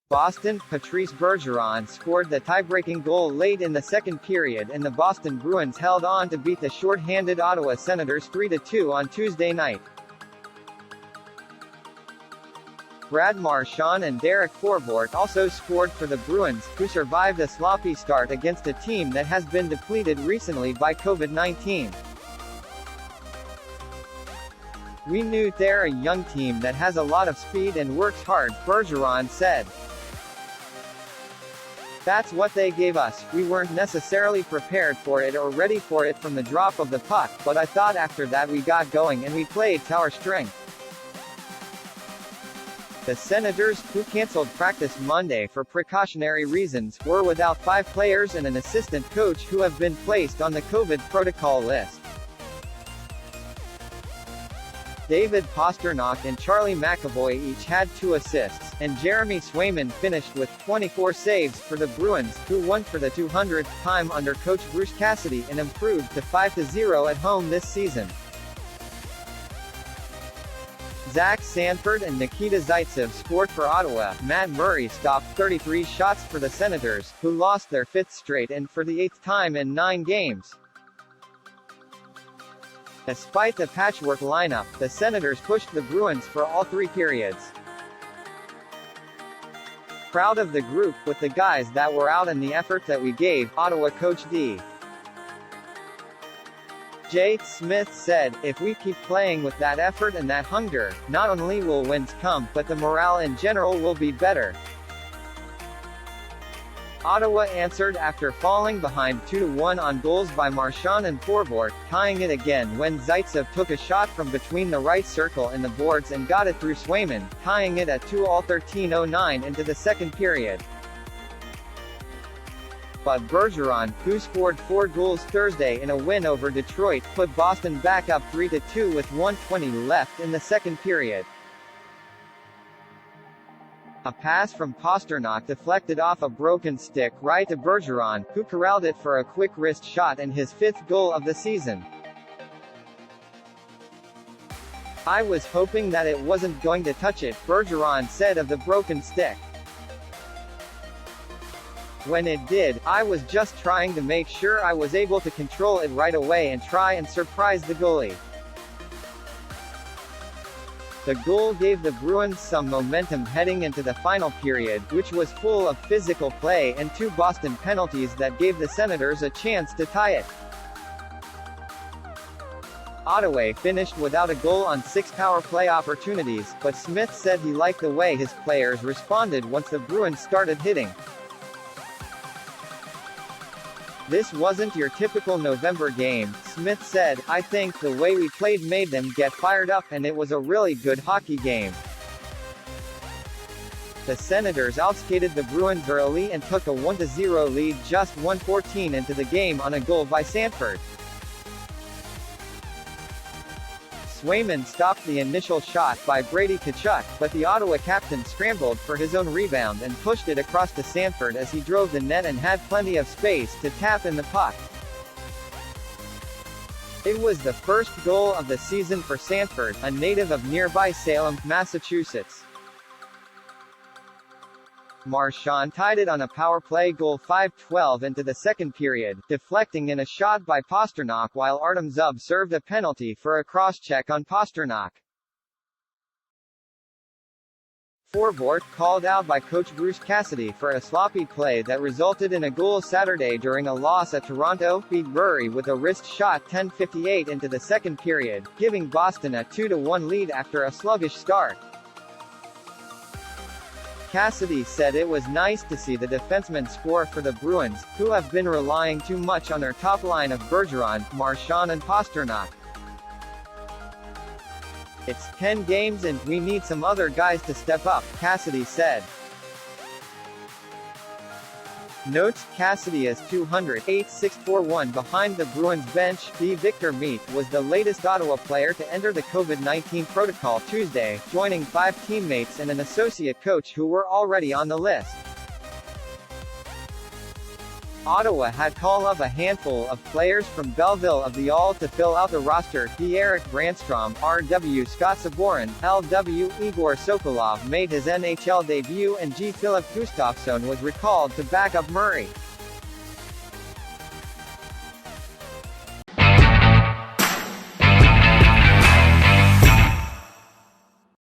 Boston, Patrice Bergeron scored the tie-breaking goal late in the second period and the Boston Bruins held on to beat the short-handed Ottawa Senators 3-2 on Tuesday night. Brad Marchand and Derek Forbort also scored for the Bruins, who survived a sloppy start against a team that has been depleted recently by COVID-19. "We knew they're a young team that has a lot of speed and works hard," Bergeron said. "That's what they gave us. We weren't necessarily prepared for it or ready for it from the drop of the puck, but I thought after that we got going and we played to our strength." The Senators, who canceled practice Monday for precautionary reasons, were without 5 players and an assistant coach who have been placed on the COVID protocol list. David Pastrnak and Charlie McAvoy each had 2 assists, and Jeremy Swayman finished with 24 saves for the Bruins, who won for the 200th time under coach Bruce Cassidy and improved to 5-0 at home this season. Zach Sanford and Nikita Zaitsev scored for Ottawa. Matt Murray stopped 33 shots for the Senators, who lost their 5th straight and for the 8th time in 9 games. Despite the patchwork lineup, the Senators pushed the Bruins for all 3 periods. "Proud of the group, with the guys that were out and the effort that we gave," Ottawa coach D. J. Smith said, "If we keep playing with that effort and that hunger, not only will wins come, but the morale in general will be better." Ottawa answered after falling behind 2-1 on goals by Marchand and Forbort, tying it again when Zaitsev took a shot from between the right circle and the boards and got it through Swayman, tying it at 2-all 13:09 into the second period. But Bergeron, who scored 4 goals Thursday in a win over Detroit, put Boston back up 3-2 with 1:20 left in the second period. A pass from Pastrnak deflected off a broken stick right to Bergeron, who corralled it for a quick wrist shot and his 5th goal of the season. "I was hoping that it wasn't going to touch it," Bergeron said of the broken stick. "When it did, I was just trying to make sure I was able to control it right away and try and surprise the goalie." The goal gave the Bruins some momentum heading into the final period, which was full of physical play and 2 Boston penalties that gave the Senators a chance to tie it. Ottawa finished without a goal on 6 power play opportunities, but Smith said he liked the way his players responded once the Bruins started hitting. "This wasn't your typical November game," Smith said. "I think the way we played made them get fired up and it was a really good hockey game." The Senators outskated the Bruins early and took a 1-0 lead just 1:14 into the game on a goal by Sanford. Swayman stopped the initial shot by Brady Tkachuk, but the Ottawa captain scrambled for his own rebound and pushed it across to Sanford as he drove the net and had plenty of space to tap in the puck. It was the first goal of the season for Sanford, a native of nearby Salem, Massachusetts. Marchand tied it on a power play goal 5:12 into the second period, deflecting in a shot by Pastrnak while Artem Zub served a penalty for a cross-check on Pastrnak. Forbort, called out by coach Bruce Cassidy for a sloppy play that resulted in a goal Saturday during a loss at Toronto, beat Murray with a wrist shot 10:58 into the second period, giving Boston a 2-1 lead after a sluggish start. Cassidy said it was nice to see the defensemen score for the Bruins, who have been relying too much on their top line of Bergeron, Marchand and Pastrnak. "It's 10 games and we need some other guys to step up," Cassidy said. Notes: Cassidy is 208-641 behind the Bruins bench. Victor Meat was the latest Ottawa player to enter the COVID-19 protocol Tuesday, joining 5 teammates and an associate coach who were already on the list. Ottawa had called up a handful of players from Belleville of the All to fill out the roster. Eric Brandstrom, RW Scott Sabourin, LW Igor Sokolov made his NHL debut and G. Philip Gustafsson was recalled to back up Murray.